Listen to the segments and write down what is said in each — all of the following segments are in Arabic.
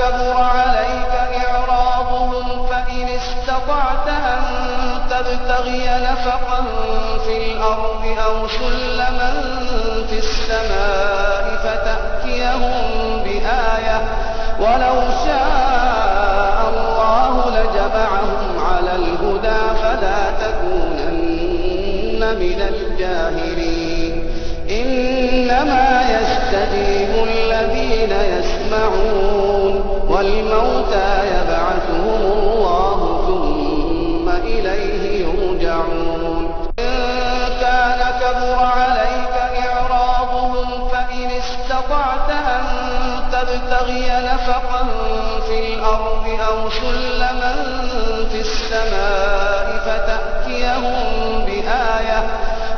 كبر عليك إعراضهم فإن استطعت أن تبتغي نفقا في الأرض أو سلما في السماء فتأتيهم بآية ولو شاء الله لجمعهم على الهدى فلا تكونن من الجاهلين. إنما يستجيب الذين يسمعون والموتى يبعثهم الله ثم إليه يرجعون. إن كان كبر عليك إعراضهم فإن استطعت أن تبتغي نفقا في الأرض أو سلما في السماء فتأتيهم بآية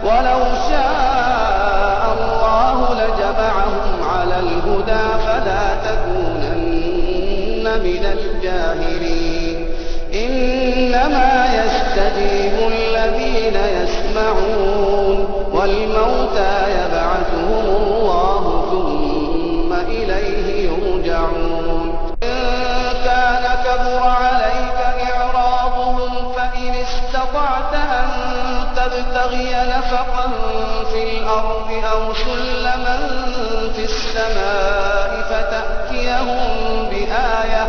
ولو شاء الله لجمعهم على الهدى فلا تكونن من الجاهلين. إنما يستجيب الذين يسمعون والموتى يبعثهم الله ثم إليه يرجعون. إن كان كبر عليك إعراضهم فإن استطعت أن تبتغي نفقا في الأرض أو سلما في السماء فتأتيهم بآية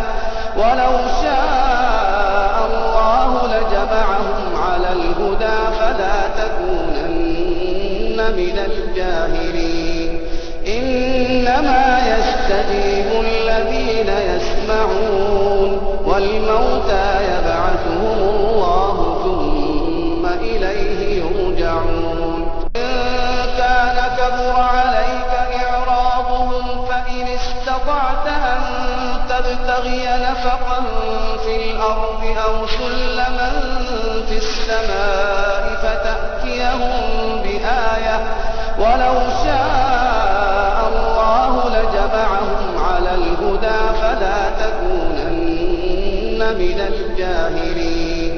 ولو شاء الله لجمعهم على الهدى فلا تكونن من الجاهلين. إنما يستجيب الذين يسمعون والموتى يبعثهم الله ثم إليه يرجعون. إن كان كبر عليك إعراضهم فإن استطعت أن تبتغي نفقا في الأرض أو سلما في السماء فتأتيهم بآية ولو شاء الله لجمعهم على الهدى فلا تكونن من الجاهلين.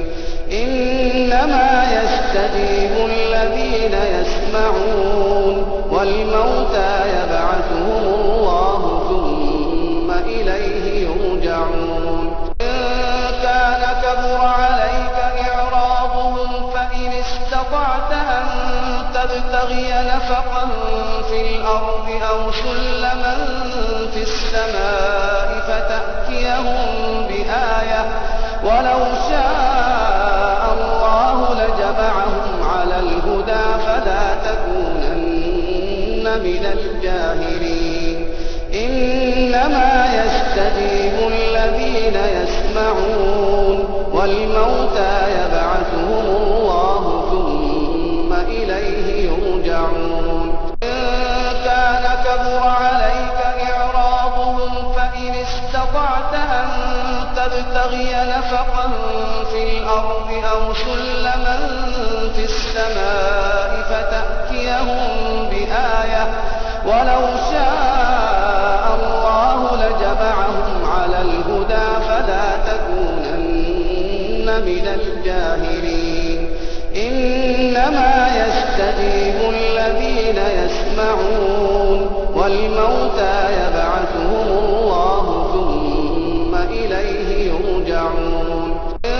إنما يستجيب الذين يسمعون والموتى يبعثهم الله ثم إليه يرجعون. إن كان كبر عليك إعراضهم فإن استطعت أن تبتغي نفقا في الأرض أو سلما في السماء فتأتيهم بآية ولو شاء الله لجمعهم على الهدى فلا تكونن من الجاهلين. إنما يستجيب الذين يسمعون والموتى يبعثهم الله ثم إليه يرجعون. إن كان كبر عليك إعراضهم فإن استطعت أن تبتغي نفقا في الأرض أو سلما في السماء فتأتيهم بآية ولو شاء الله لجمعهم على الهدى فلا تكونن من الجاهلين. إنما يستجيب الذين يسمعون والموتى يبعثهم الله ثم إليه يرجعون. إن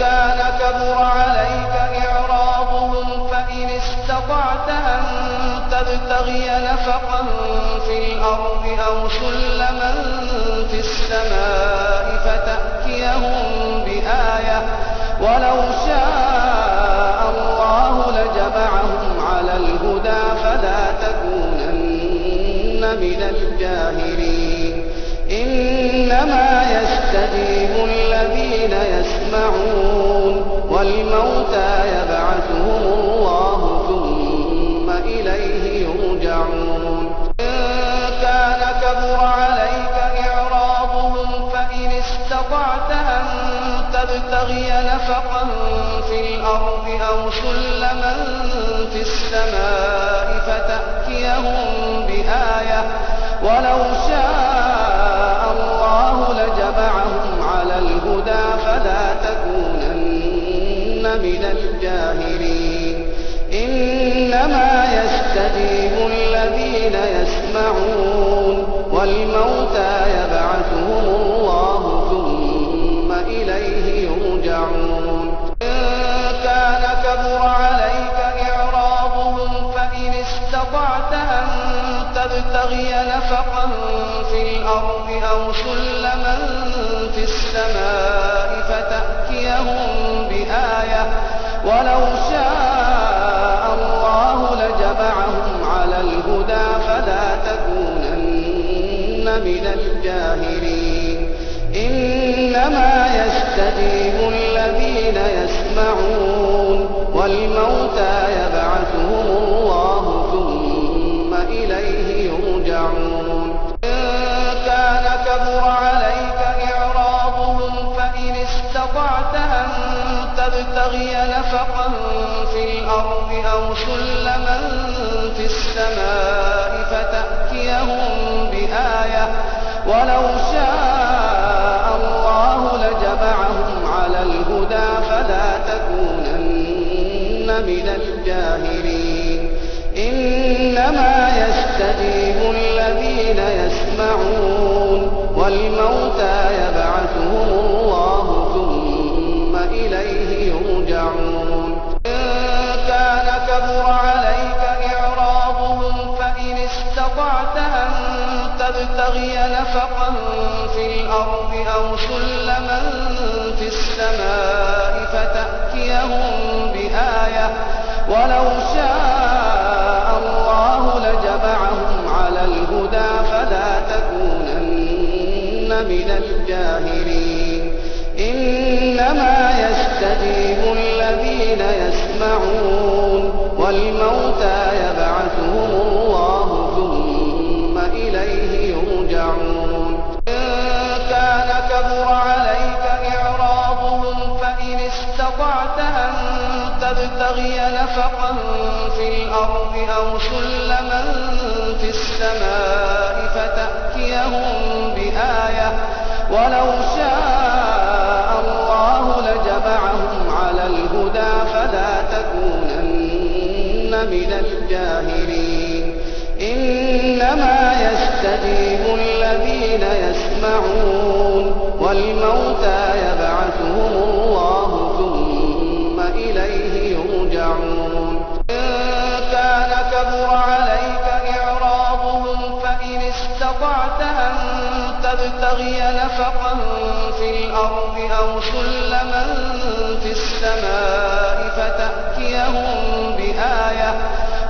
كان كبر عليك إعراضهم فإن استطعت أن تبتغي نفقا في الأرض أو سلما في السماء فتأتيهم بآية ولو شاء الله لجمعهم على الهدى فلا تكونن من الجاهلين. إنما يستجيب الذين يسمعون والموتى يبعثهم الله ثم إليه يرجعون. إن كان كبر عليك إعراضهم فإن استطعت أن تبتغي نفقا في الأرض أو سلما في السماء فتأتيهم بآية ولو شاء الله لجمعهم على الهدى فلا تكونن من الجاهلين. إنما يستجيب الذين يسمعون والموتى يبعثهم يرجعون إن كان كبر عليك إعراضهم فإن استطعت أن تبتغي نفقا في الأرض أو سلما في السماء فتأتيهم بآية ولو شاء الله لجمعهم على الهدى فلا تكونن من الجاهلين إنما يستجيب الذين يسمعون والموتى يبعثهم الله ثم إليه يرجعون إن كان كبر عليك إعراضهم فإن استطعت أن تبتغي نفقا في الأرض أو سلما في السماء فتأتيهم بآية ولو شاء الله لجمعهم على الهدى فلا تكونن من الجاهلين إنما يستجيب الذين يسمعون والموتى يبعثهم الله ثم إليه يرجعون إن كان كبر عليك إعراضهم فإن استطعت أن تبتغي نفقا في الأرض أو سلما في السماء فتأتيهم بآية ولو شاء الله لجمعهم على الهدى فلا تكونن من الجاهلين إنما يستجيب الذين يسمعون والموتى يبعثهم الله ثم إليه يرجعون إن كان كبر عليك إعراضهم فإن استطعت أن تبتغي نفقا في الأرض أو سلما في السماء فتأتيهم بآية ولو شاء الله لجمعهم على الهدى فلا تكونن من الجاهلين إنما يستجيب الذين يسمعون والموتى يبعثهم الله ثم إليه يرجعون إن كان كبر عليك إعراضهم فإن استطعت أن تبتغي نفقا في الأرض أو سلما في السماء فتأتيهم بآية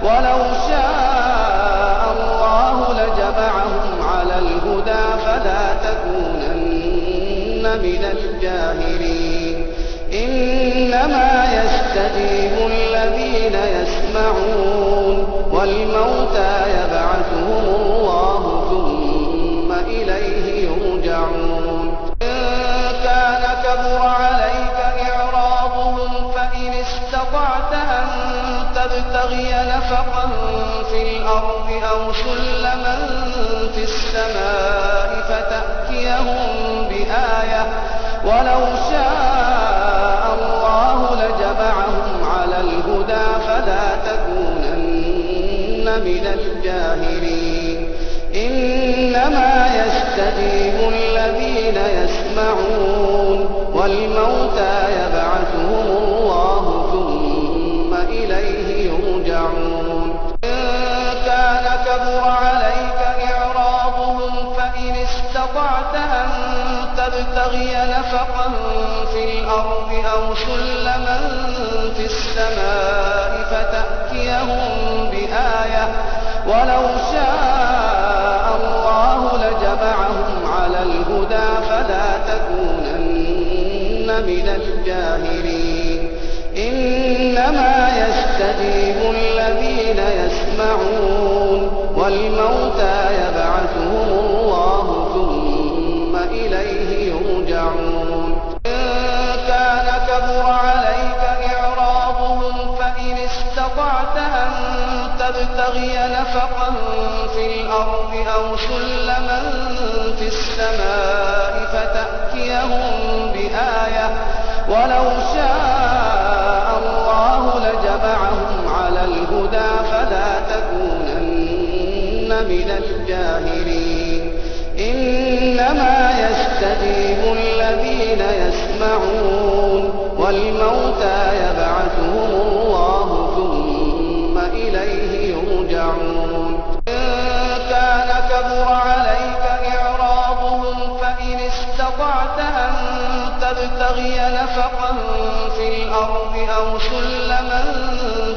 ولو شاء الله لجمعهم على الهدى فلا تكونن من الجاهلين إنما يستجيب الذين يسمعون والموتى يبعثهم الله ثم إليه يرجعون إن كان كبر عليك إعراضهم فإن استطعت أن تبتغي نفقا في الأرض أو سلما في السماء فتأتيهم بآية ولو شاء الله لجمعهم على الهدى فلا تكونن من الجاهلين إنما يستجيب الذين يسمعون والموتى يبعثهم الله ثم إليه يرجعون إن كان كبر عليك إعراضهم فإن استطعت أن تبتغي نفقا في الأرض أو سلما في السماء فتأتيهم بآية ولو شاء الله لجمعهم على الهدى فلا تكونن من الجاهلين إنما يستجيب الذين يسمعون والموتى يبعثهم الله ثم إليه يرجعون إن كان كبر عليك إعراضهم فإن استطعت أن تبتغي نفقا في الأرض أو سلما في السماء فتأتيهم بآية ولو شاء الله لجمعهم على الهدى فلا تكونن من الجاهلين إنما يستجيب الذين يسمعون والموتى يبعثهم الله ثم إليه يرجعون إن كان كبر عليك إعراضهم فإن استطعت أن تبتغي نفقا في الأرض أو سلما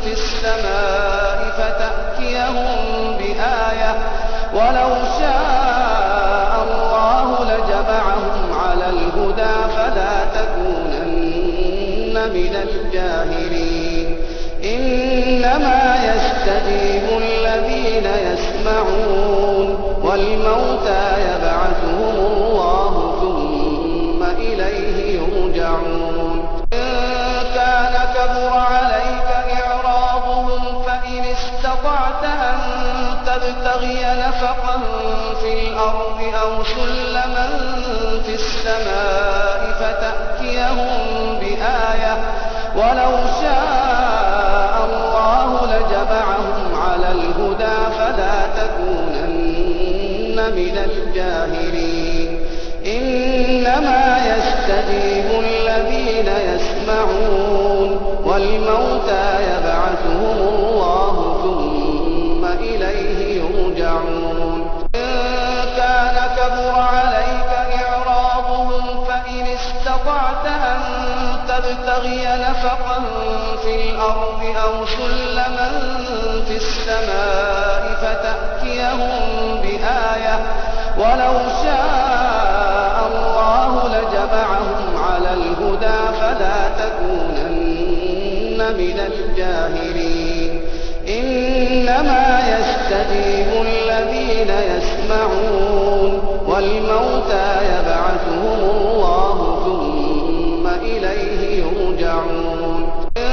في السماء فتأتيهم بآية ولو شاء الله لجمعهم على الهدى فلا تكونن من الجاهلين إنما يستجيب الذين يسمعون والموتى يبعثهم الله ثم إليه يرجعون إن كان كبر عليك إعراضهم فإن استطعت أن تبتغي نفقا في الأرض أو سلما في السماء فتأتيهم بآية ولو شاء الله لجمعهم على الهدى فلا تكونن من الجاهلين إنما يستجيب الذين يسمعون والموتى يبعثهم الله ثم إليه يرجعون إن كان كبر عليك إعراضهم فإن استطعت أن تبتغي نفقا في الأرض أو سلما في السماء فتأتيهم بآية ولو شاء الله لجمعهم على الهدى فلا تكونن من الجاهلين إنما يستجيب الذين يسمعون والموتى يبعثهم الله ثم إليه يرجعون إن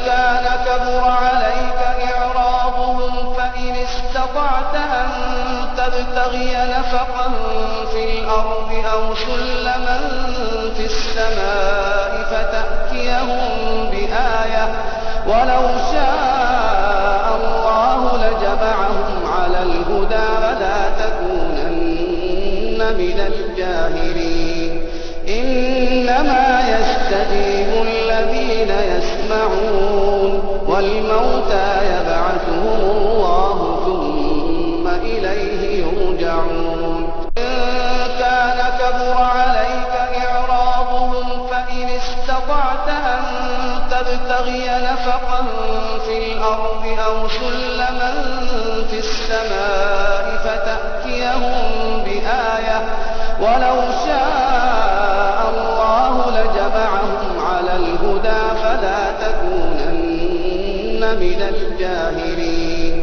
كان كبر عليك إعراضهم فإن استطعت أن تبتغي نفقا في الأرض أو سلما في السماء فتأتيهم بآية ولو شاء الله لجمعهم على الهدى فلا تكونن من الجاهلين إنما يستجيب الذين يسمعون والموتى يبعثهم الله ثم إليه يرجعون إن كان كبر عليك إعراضهم فإن استطعت أن تبتغي نفقا في الأرض أو سلما في السماء فتأتيهم بآية ولو شاء الله لجمعهم على الهدى فلا تكونن من الجاهلين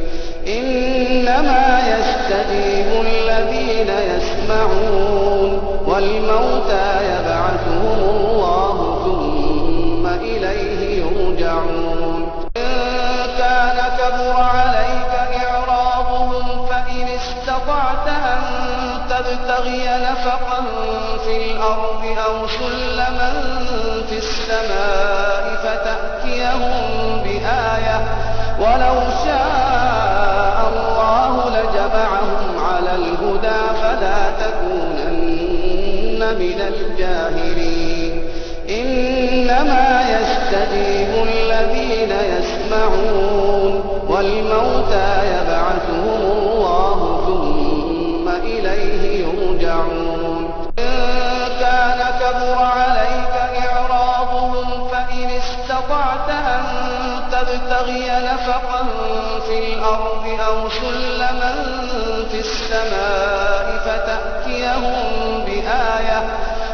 إنما يستجيب الذين يسمعون والموتى يبعثهم الله ثم إليه يرجعون إن كان كبر عليك إعراضهم فإن استطعت أن تبتغي نفقا في الأرض أو سلما في السماء فتأتيهم بآية ولو شاء الله لجمعهم على الهدى فلا تكونن من الجاهلين إنما يستجيب الذين يسمعون والموتى يبعثهم الله ثم إليه يرجعون إن كان كبر عليك إعراضهم فإن استطعت أن تبتغي نفقا في الأرض أو سلما في السماء فتأتيهم بآية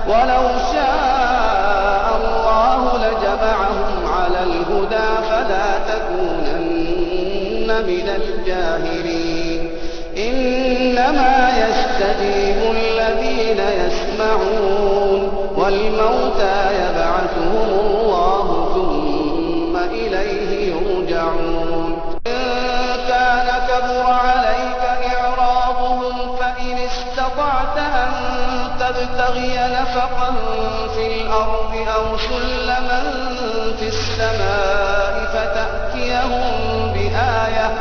ولو شاء الله لجمعهم على الهدى فلا تكونن من الجاهلين إنما يستجيب الذين يسمعون والموتى يبعثهم الله ثم إليه يرجعون إن كان كبر عليك إعراضهم فإن استطعت أن تبتغي نفقا في الأرض أو سلما في السماء فتأتيهم بآية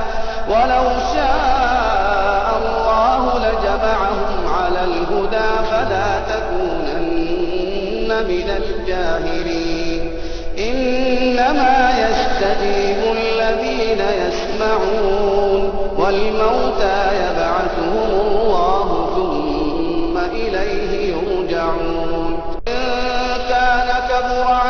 ولو شاء الله لجمعهم على الهدى فلا تكونن من الجاهلين إنما يستجيب الذين يسمعون والموتى يبعثهم الله ثم إليه يرجعون إن كان كبر